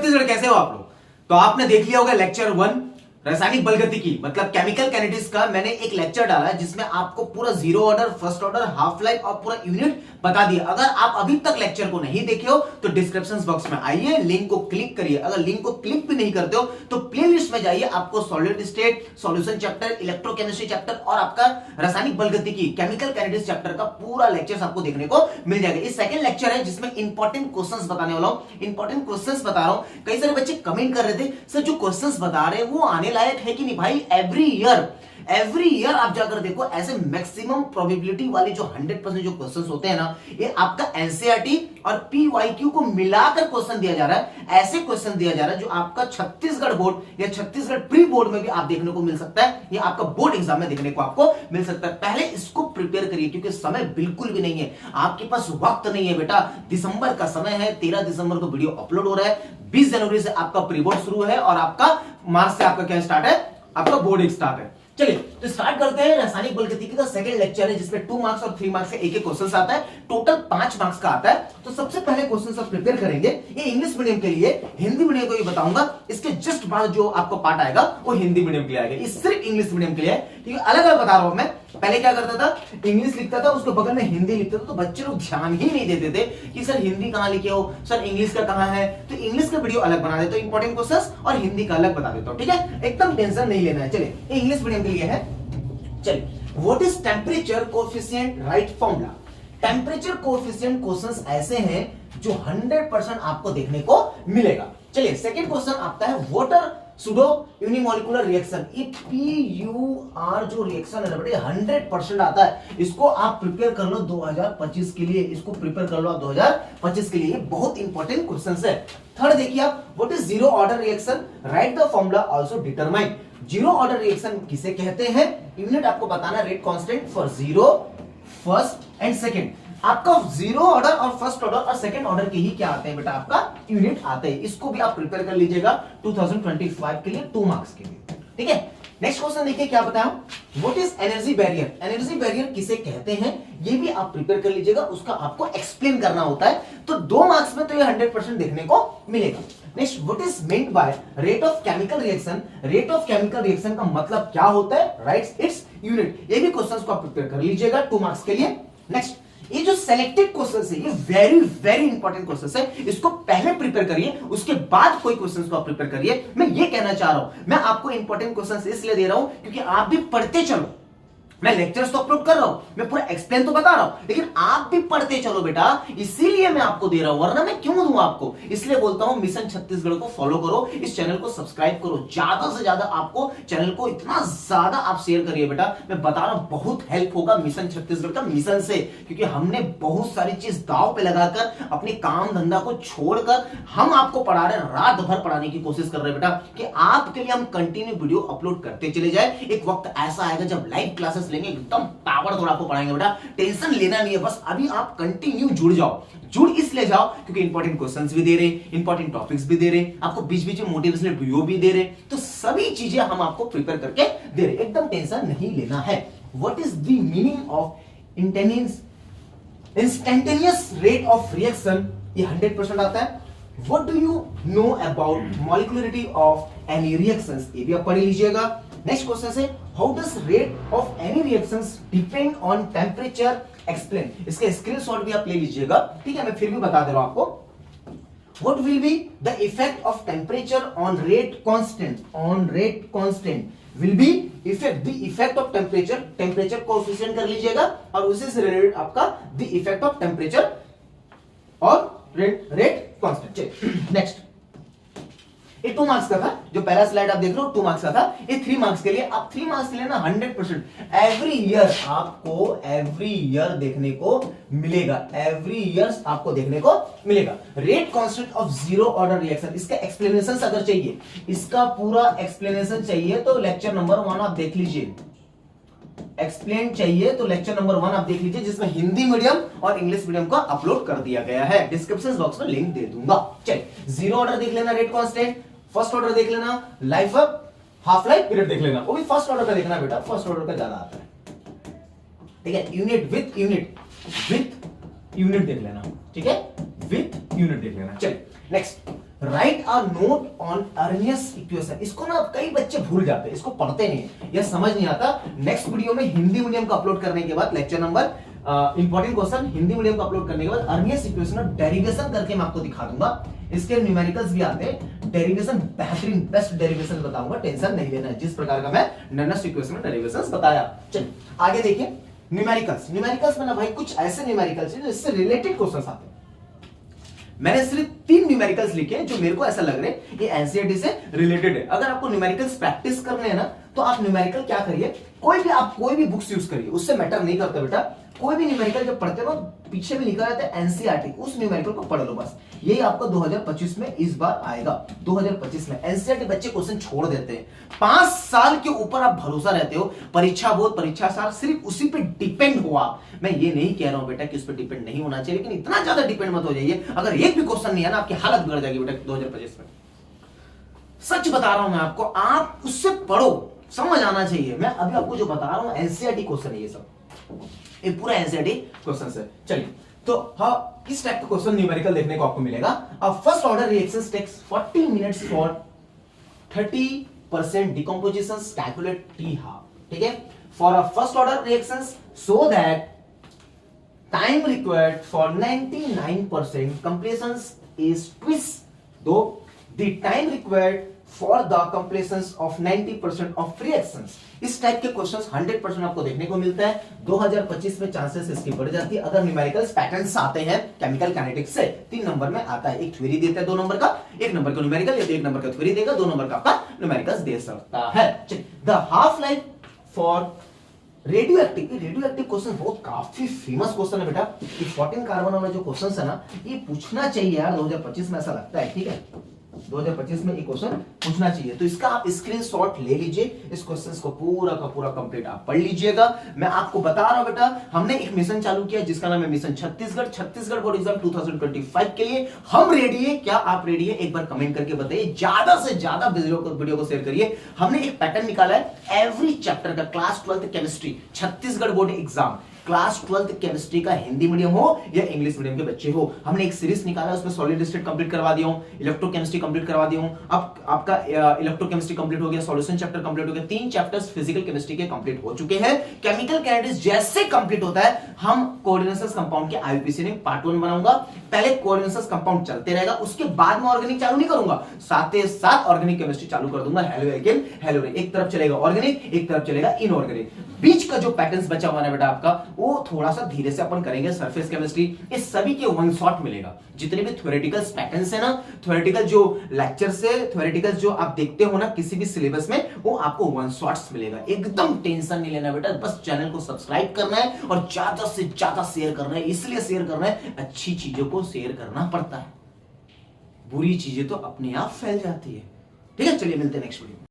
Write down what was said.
छत्तीसगढ़ कैसे हो आप लोग? तो आपने देख लिया होगा लेक्चर 1 रासायनिक बलगतिकी मतलब केमिकल काइनेटिक्स का मैंने एक लेक्चर डाला है जिसमें आपको पूरा zero order, first order, half life और पूरा यूनिट बता दिया। अगर आप अभी तक लेक्चर को नहीं देखे हो तो डिस्क्रिप्शन बॉक्स में आइए, लिंक को क्लिक करिए। अगर लिंक को क्लिक भी नहीं करते हो तो प्लेलिस्ट में जाइए, आपको solid state, solution chapter, electrochemistry chapter और आपका रासायनिक बलगतिकी केमिकल काइनेटिक्स चैप्टर का पूरा लेक्चर आपको देखने को मिल जाएगा। ये सेकंड लेक्चर है जिसमें इंपॉर्टेंट क्वेश्चंस बताने वाला हूं। इंपॉर्टेंट क्वेश्चंस बता रहा हूं। कई सारे बच्चे कमेंट कर रहे थे सर जो क्वेश्चंस बता रहे हैं वो आने लायक है कि नहीं? भाई एवरी ईयर आप जाकर देखो ऐसे मैक्सिमम प्रोबेबिलिटी वाले जो 100% जो क्वेश्चंस होते हैं ना, ये आपका एनसीईआरटी और पीवाईक्यू को मिलाकर क्वेश्चन दिया जा रहा है। ऐसे क्वेश्चन दिया जा रहा है जो आपका छत्तीसगढ़ बोर्ड या छत्तीसगढ़ प्री बोर्ड में भी आप देखने को मिल सकता है, या आपका बोर्ड एग्जाम में देखने को आपको मिल सकता है। पहले इसको प्रिपेयर करिए क्योंकि समय बिल्कुल भी नहीं है, आपके पास वक्त नहीं है बेटा। दिसंबर का समय है, 13 दिसंबर को वीडियो अपलोड हो रहा है, 20 जनवरी से आपका प्री बोर्ड शुरू है और आपका मार्च से आपका क्या स्टार्ट है? आपका बोर्ड स्टार्ट है। चलिए तो स्टार्ट करते हैं। रासायनिक बलगतिकी का सेकंड लेक्चर है जिसमें 2 मार्क्स और 3 मार्क्स से एक क्वेश्चन आता है, टोटल 5 मार्क्स का आता है। तो सबसे पहले क्वेश्चन सब प्रिपेयर करेंगे, ये इंग्लिश मीडियम के लिए। हिंदी मीडियम को ये बताऊंगा, इसके जस्ट बाद जो आपको पार्ट आएगा वो हिंदी मीडियम के लिए आएगा। ये सिर्फ इंग्लिश मीडियम के लिए है, ठीक है? अलग अलग बता रहा हूं मैं। पहले क्या करता था, इंग्लिश लिखता था, उसके बगल में हिंदी लिखता था, तो बच्चे लोग ध्यान ही नहीं देते थे कि सर हिंदी कहां लिखे हो, सर इंग्लिश का कहां है। तो इंग्लिश का वीडियो अलग बना देता हूं इंपॉर्टेंट क्वेश्चंस, और हिंदी का अलग बता देता हूं, ठीक है? एकदम टेंशन नहीं लेना है। चलिए ये इंग्लिश मीडियम के लिए है। चलिए, what is temperature coefficient? Right formula. Temperature coefficient questions ऐसे हैं जो 100% आपको देखने को मिलेगा। चलिए सेकंड क्वेश्चन आता है वाटर सुडो यूनिमोलिकुलर रिएक्शन। ये PUR जो रिएक्शन है ना बेटे 100% आता है। इसको आप प्रिपेयर कर लो 2025 के लिए, इसको प्रिपेयर कर लो आप 2025 के लिए। ये बहुत इंपॉर्टेंट क्वेश्चन है। थर्ड देखिए आप, what is zero order reaction? Right the formula also determine. Zero order reaction किसे कहते हैं? यूनिट आपको बताना, rate constant for zero, first and second. आपका जीरो ऑर्डर और फर्स्ट ऑर्डर और सेकंड ऑर्डर के ही क्या आते हैं बेटा? आपका यूनिट आते हैं। इसको भी आप प्रिपेयर कर लीजिएगा 2025 के लिए 2 मार्क्स के लिए, ठीक है? नेक्स्ट क्वेश्चन देखिए क्या बताया, what is energy barrier? Energy barrier किसे कहते हैं ये भी आप प्रिपेयर कर लीजिएगा, उसका आपको एक्सप्लेन करना होता है। तो 2 मार्क्स में तो ये 100% देखने को मिलेगा। Next, what is meant by rate of chemical reaction? Rate of chemical reaction का मतलब क्या होता है? Rights its unit. ये भी क्वेश्चंस को आप प्रिपेयर कर लीजिएगा 2 मार्क्स के लिए। नेक्स्ट, ये जो सिलेक्टेड क्वेश्चंस है ये वेरी वेरी इंपॉर्टेंट क्वेश्चंस है, इसको पहले प्रिपेयर करिए, उसके बाद कोई क्वेश्चंस को आप प्रिपेयर करिए। मैं ये कहना चाह रहा हूं, मैं आपको इंपॉर्टेंट क्वेश्चंस इसलिए दे रहा हूं क्योंकि आप भी पढ़ते चलो। मैं लेक्चर्स तो अपलोड कर रहा हूं, मैं पूरा एक्सप्लेन तो बता रहा हूं, लेकिन आप भी पढ़ते चलो बेटा, इसीलिए मैं आपको दे रहा हूं, वरना मैं क्यों दूं आपको? इसलिए बोलता हूं मिशन छत्तीसगढ़ को फॉलो करो, इस चैनल को सब्सक्राइब करो, ज्यादा से ज्यादा आपको चैनल को इतना ज्यादा आप शेयर करिए बेटा। मैं बता रहा हूं बहुत हेल्प होगा मिशन छत्तीसगढ़ का मिशन से, क्योंकि हमने बहुत सारी चीज दांव पे लगाकर अपने काम धंधा को छोड़कर हम आपको पढ़ा रहे हैं, रात भर पढ़ाने की कोशिश कर रहे हैं बेटा, कि आपके लिए हम कंटिन्यू वीडियो अपलोड करते चले जाए। एक वक्त ऐसा आएगा जब लाइव क्लासेस लेंगे, एकदम पावर थोड़ा आपको पढ़ाएंगे बेटा, टेंशन लेना नहीं है। बस अभी आप कंटिन्यू जुड़ जाओ, जुड़ इसलिए जाओ क्योंकि इंपॉर्टेंट क्वेश्चंस भी दे रहे हैं, इंपॉर्टेंट टॉपिक्स भी दे रहे हैं, आपको बीच बीच में मोटिवेशनल वीडियो भी दे रहे हैं, तो सभी चीजें हम आपको प्रिपेयर करके दे रहे हैं, एकदम टेंशन नहीं लेना है। What is the meaning of instantaneous rate of reaction? ये 100% आता है। What do you know about molecularity of any reactions? ये भी आप पढ़ लीजिएगा। नेक्स्ट क्वेश्चन है, how does rate of any reactions depend on temperature? Explain. इसके स्क्रीनशॉट भी आप ले लीजिएगा, ठीक है? मैं फिर भी बता दे रहा हूं आपको। What will be the effect of temperature on rate constant? On rate constant will be effect, the effect of temperature, temperature coefficient कर लीजिएगा, और उसी से रिलेटेड आपका the effect of temperature और रेट कांस्टेंट। नेक्स्ट, ये 2 मार्क्स का था, जो पहला स्लाइड आप देख रहे हो 2 मार्क्स का था। ये 3 मार्क्स के लिए, आप 3 मार्क्स के लिए ना 100% एवरी ईयर आपको एवरी ईयर देखने को मिलेगा, एवरी ईयर आपको देखने को मिलेगा। Rate constant of zero order reaction, इसका एक्सप्लेनेशन अगर चाहिए, इसका पूरा एक्सप्लेनेशन चाहिए तो लेक्चर नंबर 1 आप देख लीजिए। एक्सप्लेन चाहिए तो लेक्चर नंबर 1 आप देख लीजिए, जिसमें हिंदी मीडियम और इंग्लिश मीडियम का अपलोड कर दिया गया है। डिस्क्रिप्शन बॉक्स में लिंक दे दूंगा। चलिए, जीरो ऑर्डर देख लेना, रेट कांस्टेंट, फर्स्ट ऑर्डर देख लेना, life up, half life period देख लेना, वो भी फर्स्ट ऑर्डर का देखना बेटा, फर्स्ट ऑर्डर का ज्यादा आता है, ठीक है? यूनिट विथ यूनिट देख लेना, ठीक है? विथ यूनिट देख लेना। चलिए next, write a note on Arrhenius equation. इसको ना कई बच्चे भूल जाते हैं, इसको पढ़ते नहीं, यह समझ नहीं आता। नेक्स्ट वीडियो में हिंदी मीडियम का अपलोड करने के बाद lecture number important question Hindi medium का अपलोड करने के बाद अर्नियस इक्वेशन और डेरिवेशन करके मैं आपको दिखा दूंगा। इसके न्यूमेरिकल्स भी आते हैं, डेरिवेशन बेहतरीन बेस्ट डेरिवेशन बताऊंगा, टेंशन नहीं लेना है, जिस प्रकार का मैं नर्नस इक्वेशन में डेरिवेशंस बताया। चलिए आगे देखिए न्यूमेरिकल्स। न्यूमेरिकल्स में ना भाई कुछ ऐसे न्यूमेरिकल्स हैं जिससे रिलेटेड क्वेश्चंस आते हैं। मैंने सिर्फ 3 न्यूमेरिकल्स लिखे जो मेरे को ऐसा लग रहा है ये एनसीईआरटी से रिलेटेड है। अगर आपको न्यूमेरिकल्स प्रैक्टिस करने हैं ना तो आप न्यूमेरिकल क्या करिए, कोई भी बुक्स यूज करिए, उससे मैटर नहीं करता बेटा। कोई भी न्यूमेरिकल जब पढ़ते हो पीछे में लिखा रहता है एनसीईआरटी, उस न्यूमेरिकल को पढ़ लो बस। यही आपका 2025 में इस बार आएगा। 2025 में एनसीईआरटी बच्चे क्वेश्चन छोड़ देते हैं। 5 साल के ऊपर आप भरोसा रहते हो, परीक्षा बोर्ड परीक्षा साल सिर्फ उसी पे डिपेंड हुआ। मैं ये नहीं कह रहा हूं बेटा कि उस पर डिपेंड नहीं होना चाहिए, लेकिन इतना ज्यादा डिपेंड मत हो जाइए। अगर एक भी क्वेश्चन नहीं है ना आपकी हालत बिगड़ जाएगी बेटा 2025 में। सच बता रहा हूं मैं आपको, आप उससे पढ़ो, समझ आना चाहिए। मैं अभी आपको जो बता रहा हूं एनसीईआरटी क्वेश्चन है, ये सब ये पूरा एनसीईआरटी क्वेश्चन है। चलिए तो हाँ किस टाइप का क्वेश्चन न्यूमेरिकल देखने को आपको मिलेगा। First order reactions takes 40 minutes for 30% decompositions, calculate t half। ठीक है, for a first order reactions so that time required for 99% completions is twice though the time required for the completions of 90% of reactions। इस type के questions 100% आपको देखने को मिलता है। 2025 में चांसेस इसकी बढ़ जाती है अगर न्यूमेरिकल्स पैटर्न्स आते हैं केमिकल काइनेटिक्स से। 3 नंबर में आता है, एक थ्योरी देता है 2 नंबर का, 1 नंबर का न्यूमेरिकल या तो 1 नंबर का थ्योरी देगा, 2 नंबर का आपका न्यूमेरिकल्स दे सकता है। The half life for radio active question बहुत काफी फेमस क्वेश्चन है बेटा। ये 14 कार्बन वाला जो क्वेश्चन है ना ये पूछना चाहिए यार 2025 में, ऐसा लगता है। ठीक है 2025 में ये क्वेश्चन पूछना चाहिए, तो इसका आप स्क्रीनशॉट ले लीजिए, इस क्वेश्चन को पूरा का पूरा कंप्लीट आप पढ़ लीजिएगा। मैं आपको बता रहा हूं बेटा, हमने एक मिशन चालू किया जिसका नाम है मिशन छत्तीसगढ़ बोर्ड एग्जाम 2025 के लिए हम रेडी है। क्या आप रेडी है? एक बार कमेंट करके बताइए, ज्यादा से ज्यादा वीडियो को शेयर करिए। हमने एक पैटर्न निकाला है एवरी चैप्टर का, class 12th chemistry Chhattisgarh board exam, class 12th chemistry का हिंदी मीडियम हो या इंग्लिश मीडियम के बच्चे हो, हमने एक सीरीज निकाला, उसमें सॉलिड स्टेट कंप्लीट करवा दिया हूं, इलेक्ट्रोकेमिस्ट्री कंप्लीट करवा दिया हूं। अब आपका इलेक्ट्रोकेमिस्ट्री कंप्लीट हो गया, सॉल्यूशन चैप्टर कंप्लीट हो गया, 3 चैप्टर्स फिजिकल केमिस्ट्री के कंप्लीट हो चुके हैं। केमिकल काइनेटिक्स जैसे कंप्लीट होता है हम कोऑर्डिनेशंस कंपाउंड के आईयूपीएसी में पार्ट 1 बनाऊंगा। पहले कोऑर्डिनेशंस कंपाउंड चलते रहेगा, उसके बाद में ऑर्गेनिक चालू नहीं करूंगा, साथ ही साथ ऑर्गेनिक केमिस्ट्री चालू कर दूंगा। हेलो एल्केन हेलो, एक तरफ चलेगा ऑर्गेनिक, एक तरफ चलेगा इनऑर्गेनिक। बीच का जो पैटर्न्स बचा हुआ है बेटा आपका वो थोड़ा सा धीरे से अपन करेंगे। सरफेस केमिस्ट्री इस सभी के वन शॉट मिलेगा। जितने भी थ्योरेटिकल पैटर्न्स है ना, थ्योरेटिकल जो लेक्चर्स है, थ्योरेटिकल जो आप देखते हो ना किसी भी सिलेबस में, वो आपको वन शॉट्स मिलेगा। एकदम टेंशन नहीं लेना बेटा, बस चैनल को सब्सक्राइब करना है और ज्यादा से ज्यादा शेयर करना है। इसलिए शेयर करना है, अच्छी चीजों को शेयर करना पड़ता है, बुरी चीजें तो अपने आप फैल जाती है। ठीक है, चलिए मिलते हैं नेक्स्ट वीडियो में।